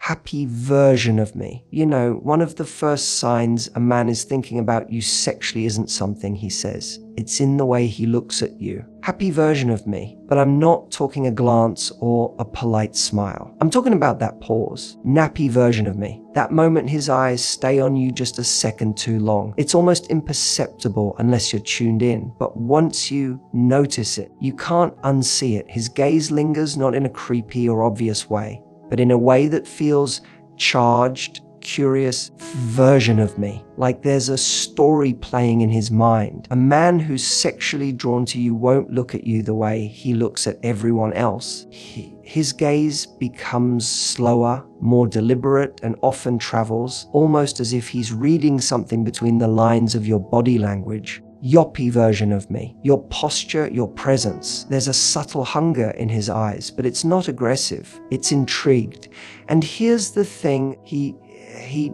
Happy version of me. You know, one of the first signs a man is thinking about you sexually isn't something he says. It's in the way he looks at you. Happy version of me. But I'm not talking a glance or a polite smile. I'm talking about that pause. Nappy version of me. That moment his eyes stay on you just a second too long. It's almost imperceptible unless you're tuned in. But once you notice it, you can't unsee it. His gaze lingers not in a creepy or obvious way, but in a way that feels charged, curious version of me. Like there's a story playing in his mind. A man who's sexually drawn to you won't look at you the way he looks at everyone else. His gaze becomes slower, more deliberate, and often travels almost as if he's reading something between the lines of your body language. Yoppy version of me. Your posture, your presence. There's a subtle hunger in his eyes, but it's not aggressive. It's intrigued. And here's the thing, he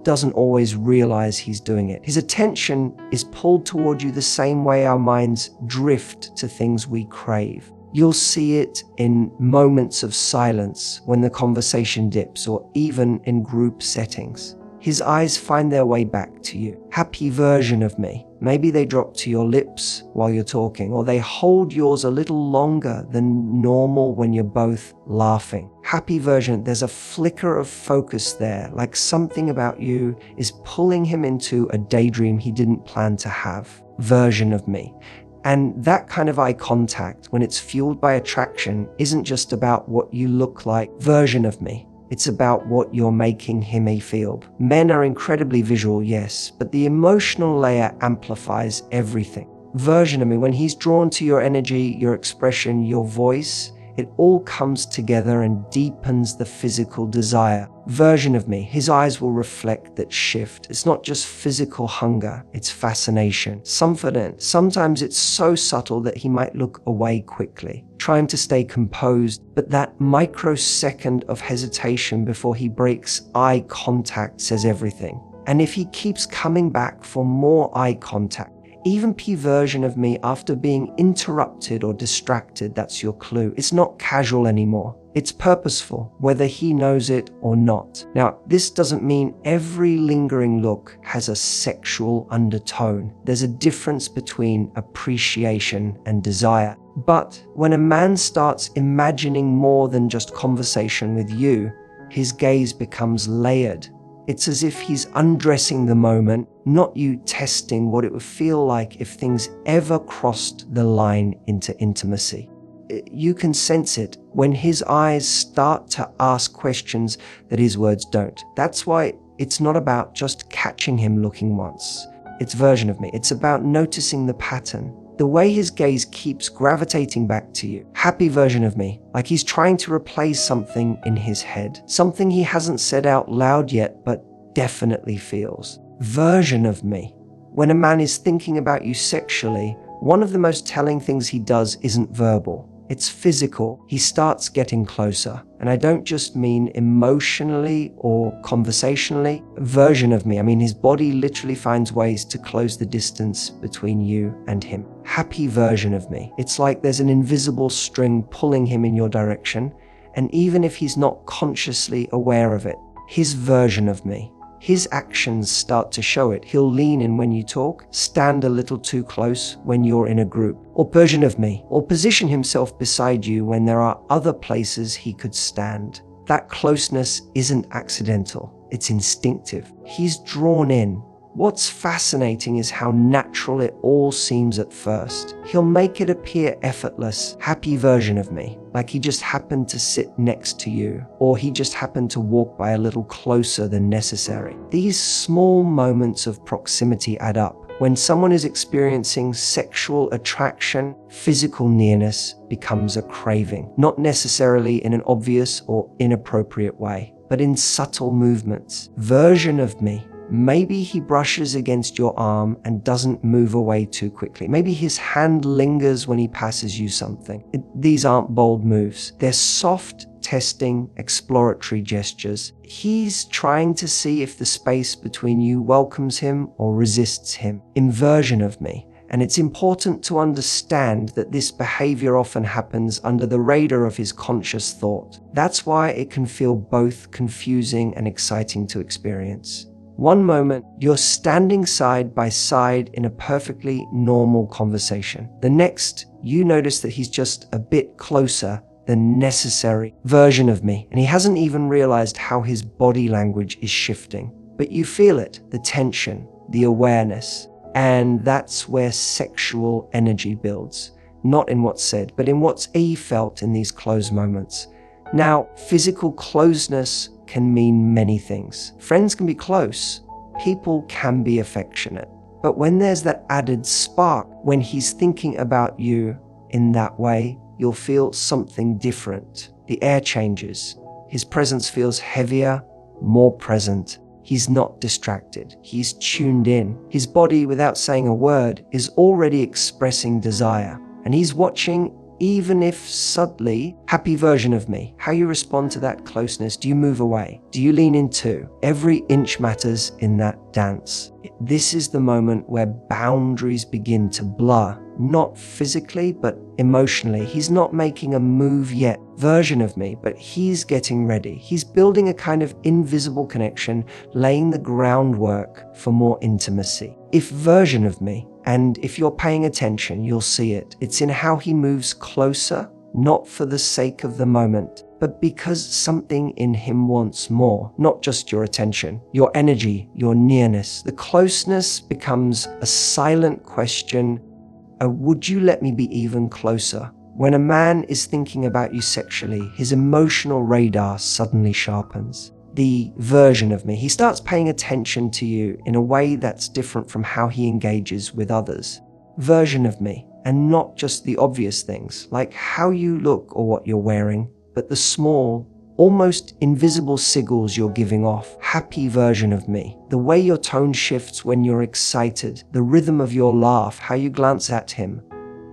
doesn't always realize he's doing it. His attention is pulled toward you the same way our minds drift to things we crave. You'll see it in moments of silence, when the conversation dips, or even in group settings. His eyes find their way back to you. Happy version of me. Maybe they drop to your lips while you're talking, or they hold yours a little longer than normal when you're both laughing. Happy version, there's a flicker of focus there, like something about you is pulling him into a daydream he didn't plan to have. Version of me. And that kind of eye contact, when it's fueled by attraction, isn't just about what you look like. Version of me. It's about what you're making him feel. Men are incredibly visual, yes, but the emotional layer amplifies everything. Version of me, when he's drawn to your energy, your expression, your voice, it all comes together and deepens the physical desire. Version of me, his eyes will reflect that shift. It's not just physical hunger, it's fascination. Sometimes it's so subtle that he might look away quickly, trying to stay composed, but that microsecond of hesitation before he breaks eye contact says everything. And if he keeps coming back for more eye contact, even P version of me after being interrupted or distracted, that's your clue. It's not casual anymore. It's purposeful, whether he knows it or not. Now, this doesn't mean every lingering look has a sexual undertone. There's a difference between appreciation and desire. But when a man starts imagining more than just conversation with you, his gaze becomes layered. It's as if he's undressing the moment, not you testing what it would feel like if things ever crossed the line into intimacy. You can sense it when his eyes start to ask questions that his words don't. That's why it's not about just catching him looking once. It's version of me. It's about noticing the pattern. The way his gaze keeps gravitating back to you. Happy version of me, like he's trying to replace something in his head. Something he hasn't said out loud yet, but definitely feels. Version of me. When a man is thinking about you sexually, one of the most telling things he does isn't verbal. It's physical. He starts getting closer. And I don't just mean emotionally or conversationally. Version of me. I mean, his body literally finds ways to close the distance between you and him. Happy version of me. It's like there's an invisible string pulling him in your direction. And even if he's not consciously aware of it, his version of me. His actions start to show it. He'll lean in when you talk, stand a little too close when you're in a group, or version of me, or position himself beside you when there are other places he could stand. That closeness isn't accidental, it's instinctive. He's drawn in. What's fascinating is how natural it all seems at first. He'll make it appear effortless, happy version of me, like he just happened to sit next to you, or he just happened to walk by a little closer than necessary. These small moments of proximity add up. When someone is experiencing sexual attraction, physical nearness becomes a craving, not necessarily in an obvious or inappropriate way, but in subtle movements. Version of me. Maybe he brushes against your arm and doesn't move away too quickly. Maybe his hand lingers when he passes you something. These aren't bold moves. They're soft, testing, exploratory gestures. He's trying to see if the space between you welcomes him or resists him. Inversion of me. And it's important to understand that this behavior often happens under the radar of his conscious thought. That's why it can feel both confusing and exciting to experience. One moment, you're standing side by side in a perfectly normal conversation. The next, you notice that he's just a bit closer than necessary version of me, and he hasn't even realized how his body language is shifting. But you feel it, the tension, the awareness. And that's where sexual energy builds, not in what's said, but in what's felt in these close moments. Now, physical closeness can mean many things. Friends can be close, people can be affectionate. But when there's that added spark, when he's thinking about you in that way, you'll feel something different. The air changes. His presence feels heavier, more present. He's not distracted. He's tuned in. His body, without saying a word, is already expressing desire. And he's watching, even if subtly, happy version of me. How you respond to that closeness. Do you move away? Do you lean in too? Every inch matters in that dance. This is the moment where boundaries begin to blur. Not physically, but emotionally. He's not making a move yet, version of me, but he's getting ready. He's building a kind of invisible connection, laying the groundwork for more intimacy. If version of me, and if you're paying attention, you'll see it. It's in how he moves closer, not for the sake of the moment, but because something in him wants more, not just your attention, your energy, your nearness. The closeness becomes a silent question. Would you let me be even closer? When a man is thinking about you sexually, his emotional radar suddenly sharpens. The version of me, he starts paying attention to you in a way that's different from how he engages with others. Version of me, and not just the obvious things, like how you look or what you're wearing, but the small, almost invisible signals you're giving off. Happy version of me. The way your tone shifts when you're excited, the rhythm of your laugh, how you glance at him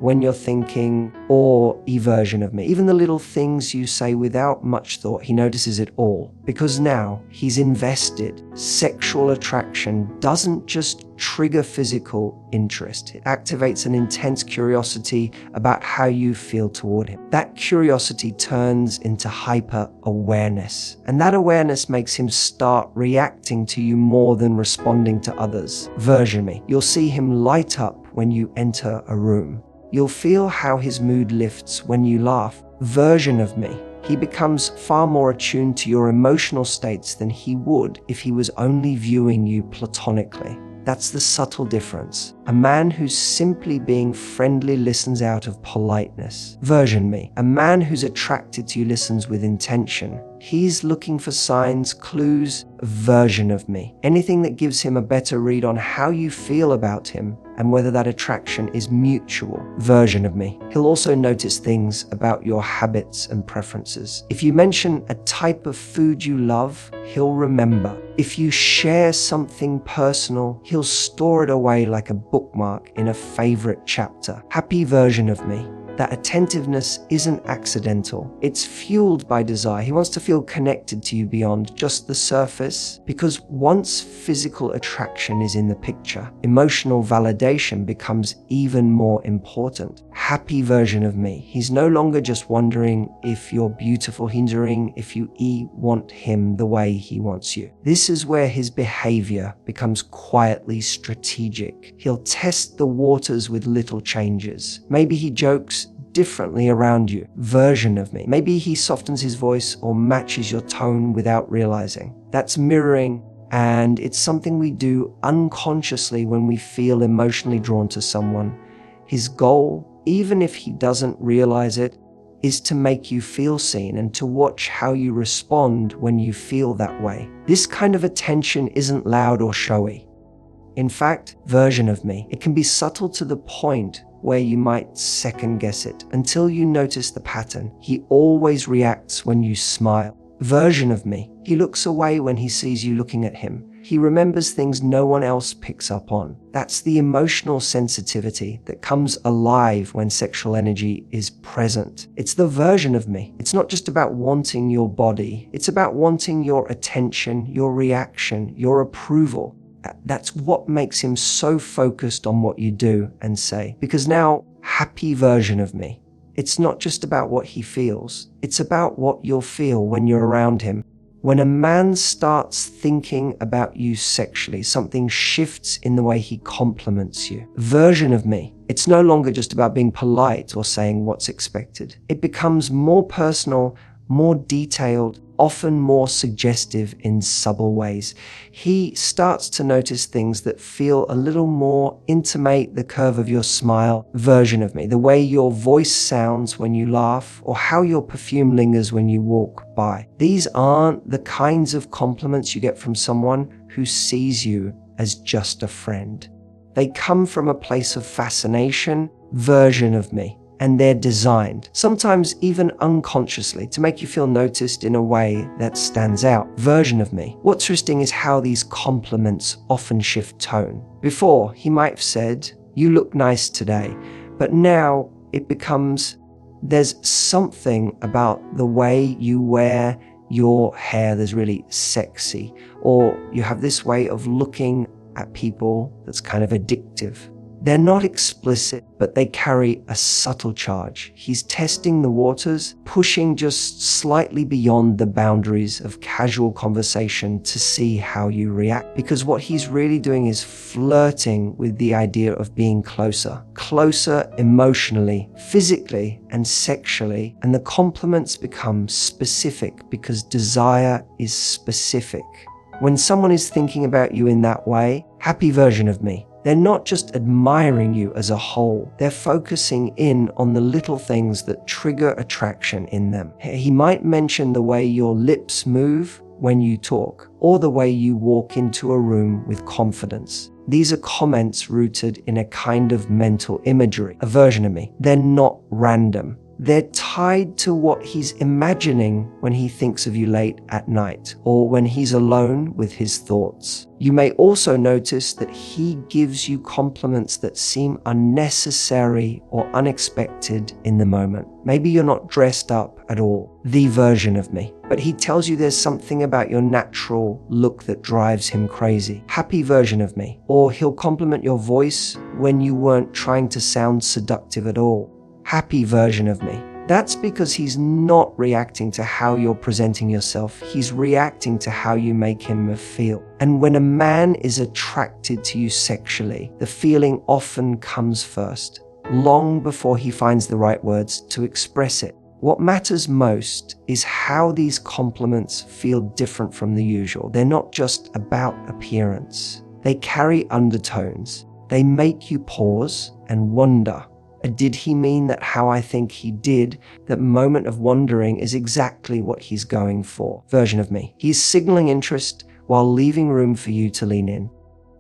when you're thinking, or version of me. Even the little things you say without much thought, he notices it all. Because now he's invested. Sexual attraction doesn't just trigger physical interest. It activates an intense curiosity about how you feel toward him. That curiosity turns into hyper-awareness. And that awareness makes him start reacting to you more than responding to others. Version me. You'll see him light up when you enter a room. You'll feel how his mood lifts when you laugh. Version of me. He becomes far more attuned to your emotional states than he would if he was only viewing you platonically. That's the subtle difference. A man who's simply being friendly listens out of politeness. Version me. A man who's attracted to you listens with intention. He's looking for signs, clues, version of me. Anything that gives him a better read on how you feel about him and whether that attraction is mutual. Version of me. He'll also notice things about your habits and preferences. If you mention a type of food you love, he'll remember. If you share something personal, he'll store it away like a bookmark in a favorite chapter. Happy version of me. That attentiveness isn't accidental. It's fueled by desire. He wants to feel connected to you beyond just the surface, because once physical attraction is in the picture, emotional validation becomes even more important. Happy version of me. He's no longer just wondering if you're beautiful, he's wondering if you want him the way he wants you. This is where his behavior becomes quietly strategic. He'll test the waters with little changes. Maybe he jokes differently around you. Version of me. Maybe he softens his voice or matches your tone without realizing. That's mirroring, and it's something we do unconsciously when we feel emotionally drawn to someone. His goal, even if he doesn't realize it, is to make you feel seen and to watch how you respond when you feel that way. This kind of attention isn't loud or showy. In fact, version of me, it can be subtle to the point where you might second guess it until you notice the pattern. He always reacts when you smile. Version of me, he looks away when he sees you looking at him. He remembers things no one else picks up on. That's the emotional sensitivity that comes alive when sexual energy is present. It's the version of me. It's not just about wanting your body. It's about wanting your attention, your reaction, your approval. That's what makes him so focused on what you do and say. Because now, happy version of me. It's not just about what he feels. It's about what you'll feel when you're around him. When a man starts thinking about you sexually, something shifts in the way he compliments you. Version of me. It's no longer just about being polite or saying what's expected. It becomes more personal, more detailed, often more suggestive in subtle ways. He starts to notice things that feel a little more intimate, the curve of your smile, version of me, the way your voice sounds when you laugh, or how your perfume lingers when you walk by. These aren't the kinds of compliments you get from someone who sees you as just a friend. They come from a place of fascination, version of me. And they're designed, sometimes even unconsciously, to make you feel noticed in a way that stands out. Version of me. What's interesting is how these compliments often shift tone. Before, he might have said, "You look nice today," but now it becomes, "There's something about the way you wear your hair that's really sexy," or "You have this way of looking at people that's kind of addictive." They're not explicit, but they carry a subtle charge. He's testing the waters, pushing just slightly beyond the boundaries of casual conversation to see how you react. Because what he's really doing is flirting with the idea of being closer emotionally, physically, and sexually. And the compliments become specific because desire is specific. When someone is thinking about you in that way, happy version of me, they're not just admiring you as a whole, they're focusing in on the little things that trigger attraction in them. He might mention the way your lips move when you talk, or the way you walk into a room with confidence. These are comments rooted in a kind of mental imagery, a version of me. They're not random. They're tied to what he's imagining when he thinks of you late at night, or when he's alone with his thoughts. You may also notice that he gives you compliments that seem unnecessary or unexpected in the moment. Maybe you're not dressed up at all, the version of me, but he tells you there's something about your natural look that drives him crazy, happy version of me. Or he'll compliment your voice when you weren't trying to sound seductive at all, happy version of me. That's because he's not reacting to how you're presenting yourself. He's reacting to how you make him feel. And when a man is attracted to you sexually, the feeling often comes first, long before he finds the right words to express it. What matters most is how these compliments feel different from the usual. They're not just about appearance. They carry undertones. They make you pause and wonder. Did he mean that how I think he did? That moment of wondering is exactly what he's going for. Version of me. He's signaling interest while leaving room for you to lean in.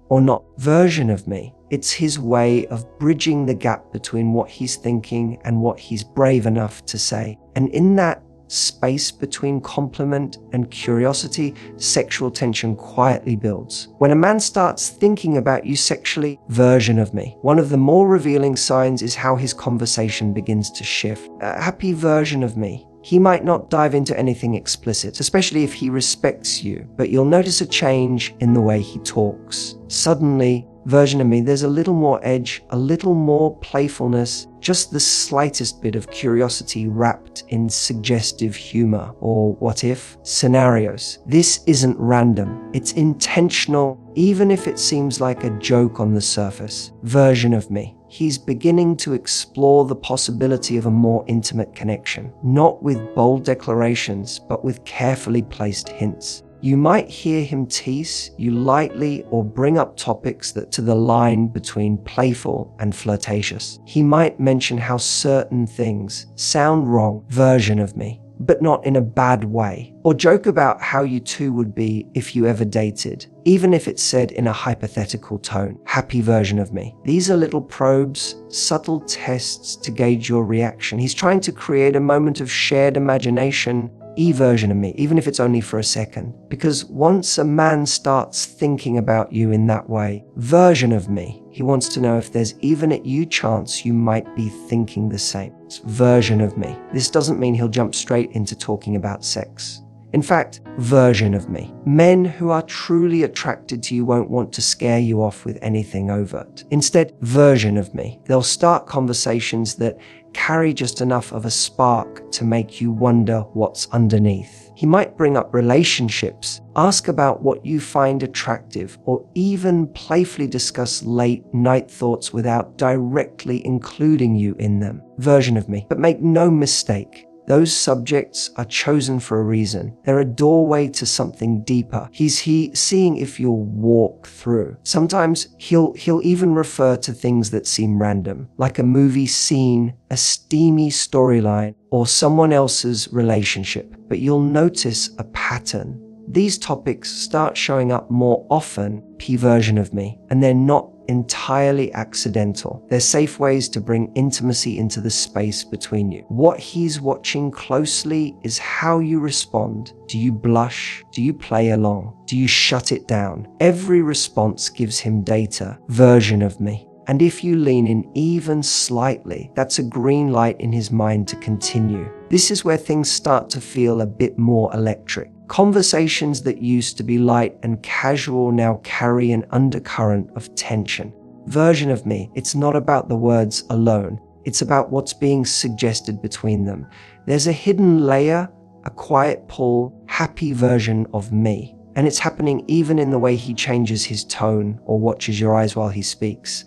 Or not. Version of me. It's his way of bridging the gap between what he's thinking and what he's brave enough to say. And in that space between compliment and curiosity, sexual tension quietly builds. When a man starts thinking about you sexually, version of me, one of the more revealing signs is how his conversation begins to shift. A happy version of me. He might not dive into anything explicit, especially if he respects you, but you'll notice a change in the way he talks. Suddenly, version of me, there's a little more edge, a little more playfulness, just the slightest bit of curiosity wrapped in suggestive humor or what-if scenarios. This isn't random. It's intentional, even if it seems like a joke on the surface. Version of me. He's beginning to explore the possibility of a more intimate connection, not with bold declarations, but with carefully placed hints. You might hear him tease you lightly or bring up topics that to the line between playful and flirtatious. He might mention how certain things sound wrong, version of me, but not in a bad way. Or joke about how you two would be if you ever dated, even if it's said in a hypothetical tone, happy version of me. These are little probes, subtle tests to gauge your reaction. He's trying to create a moment of shared imagination, version of me, even if it's only for a second. Because once a man starts thinking about you in that way, version of me, he wants to know if there's even a chance you might be thinking the same. It's version of me. This doesn't mean he'll jump straight into talking about sex. In fact, version of me. Men who are truly attracted to you won't want to scare you off with anything overt. Instead, version of me. They'll start conversations that carry just enough of a spark to make you wonder what's underneath. He might bring up relationships, ask about what you find attractive, or even playfully discuss late night thoughts without directly including you in them. Version of me. But make no mistake, those subjects are chosen for a reason. They're a doorway to something deeper. He's seeing if you'll walk through. Sometimes he'll even refer to things that seem random, like a movie scene, a steamy storyline, or someone else's relationship. But you'll notice a pattern. These topics start showing up more often, P version of me, and they're not entirely accidental. They're safe ways to bring intimacy into the space between you. What he's watching closely is how you respond. Do you blush? Do you play along? Do you shut it down? Every response gives him data, version of me. And if you lean in even slightly, that's a green light in his mind to continue. This is where things start to feel a bit more electric. Conversations that used to be light and casual now carry an undercurrent of tension. Version of me, it's not about the words alone. It's about what's being suggested between them. There's a hidden layer, a quiet pull, happy version of me. And it's happening even in the way he changes his tone or watches your eyes while he speaks.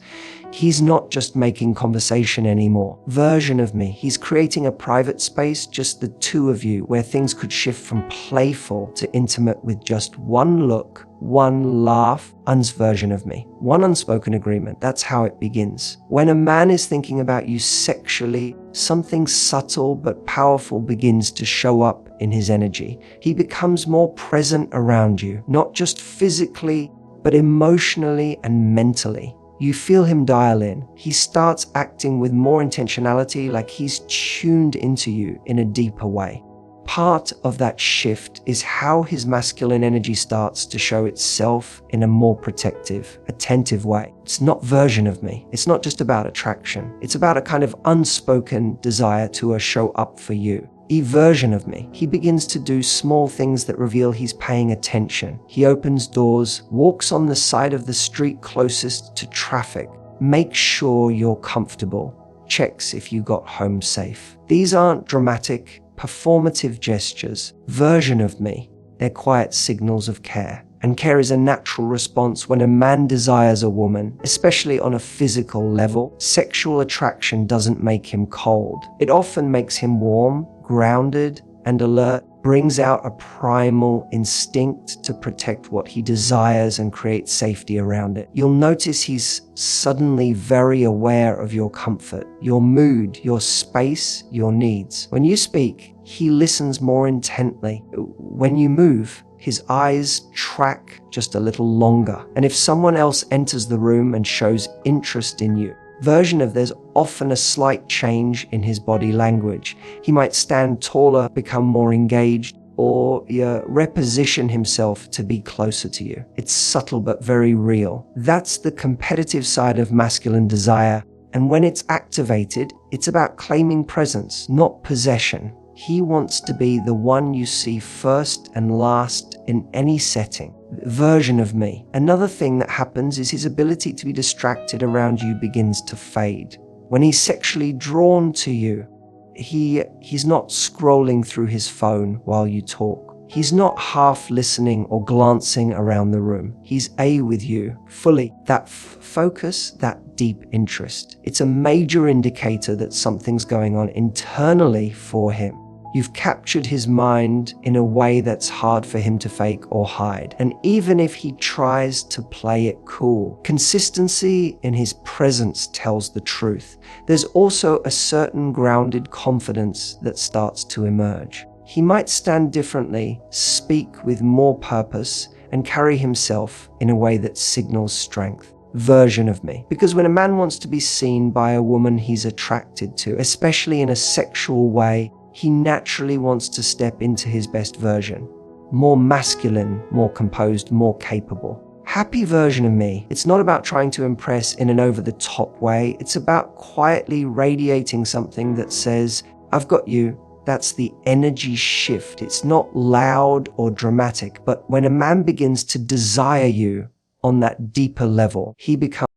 He's not just making conversation anymore. Version of me. He's creating a private space, just the two of you, where things could shift from playful to intimate with just one look, one laugh, version of me. One unspoken agreement. That's how it begins. When a man is thinking about you sexually, something subtle but powerful begins to show up in his energy. He becomes more present around you, not just physically, but emotionally and mentally. You feel him dial in. He starts acting with more intentionality, like he's tuned into you in a deeper way. Part of that shift is how his masculine energy starts to show itself in a more protective, attentive way. It's not version of me. It's not just about attraction. It's about a kind of unspoken desire to show up for you. Version of me. He begins to do small things that reveal he's paying attention. He opens doors, walks on the side of the street closest to traffic, makes sure you're comfortable, checks if you got home safe. These aren't dramatic, performative gestures. Version of me. They're quiet signals of care. And care is a natural response when a man desires a woman, especially on a physical level. Sexual attraction doesn't make him cold. It often makes him warm, grounded, and alert, brings out a primal instinct to protect what he desires and create safety around it. You'll notice he's suddenly very aware of your comfort, your mood, your space, your needs. When you speak, he listens more intently. When you move, his eyes track just a little longer. And if someone else enters the room and shows interest in you, version of there's often a slight change in his body language. He might stand taller, become more engaged, or reposition himself to be closer to you. It's subtle but very real. That's the competitive side of masculine desire. And when it's activated, it's about claiming presence, not possession. He wants to be the one you see first and last in any setting. Version of me. Another thing that happens is his ability to be distracted around you begins to fade. When he's sexually drawn to you, he's not scrolling through his phone while you talk. He's not half listening or glancing around the room. He's with you, fully. That focus, that deep interest. It's a major indicator that something's going on internally for him. You've captured his mind in a way that's hard for him to fake or hide. And even if he tries to play it cool, consistency in his presence tells the truth. There's also a certain grounded confidence that starts to emerge. He might stand differently, speak with more purpose, and carry himself in a way that signals strength. Version of me. Because when a man wants to be seen by a woman he's attracted to, especially in a sexual way, he naturally wants to step into his best version. More masculine, more composed, more capable. Happy version of me. It's not about trying to impress in an over-the-top way. It's about quietly radiating something that says, I've got you, That's the energy shift. It's not loud or dramatic, but when a man begins to desire you on that deeper level, he becomes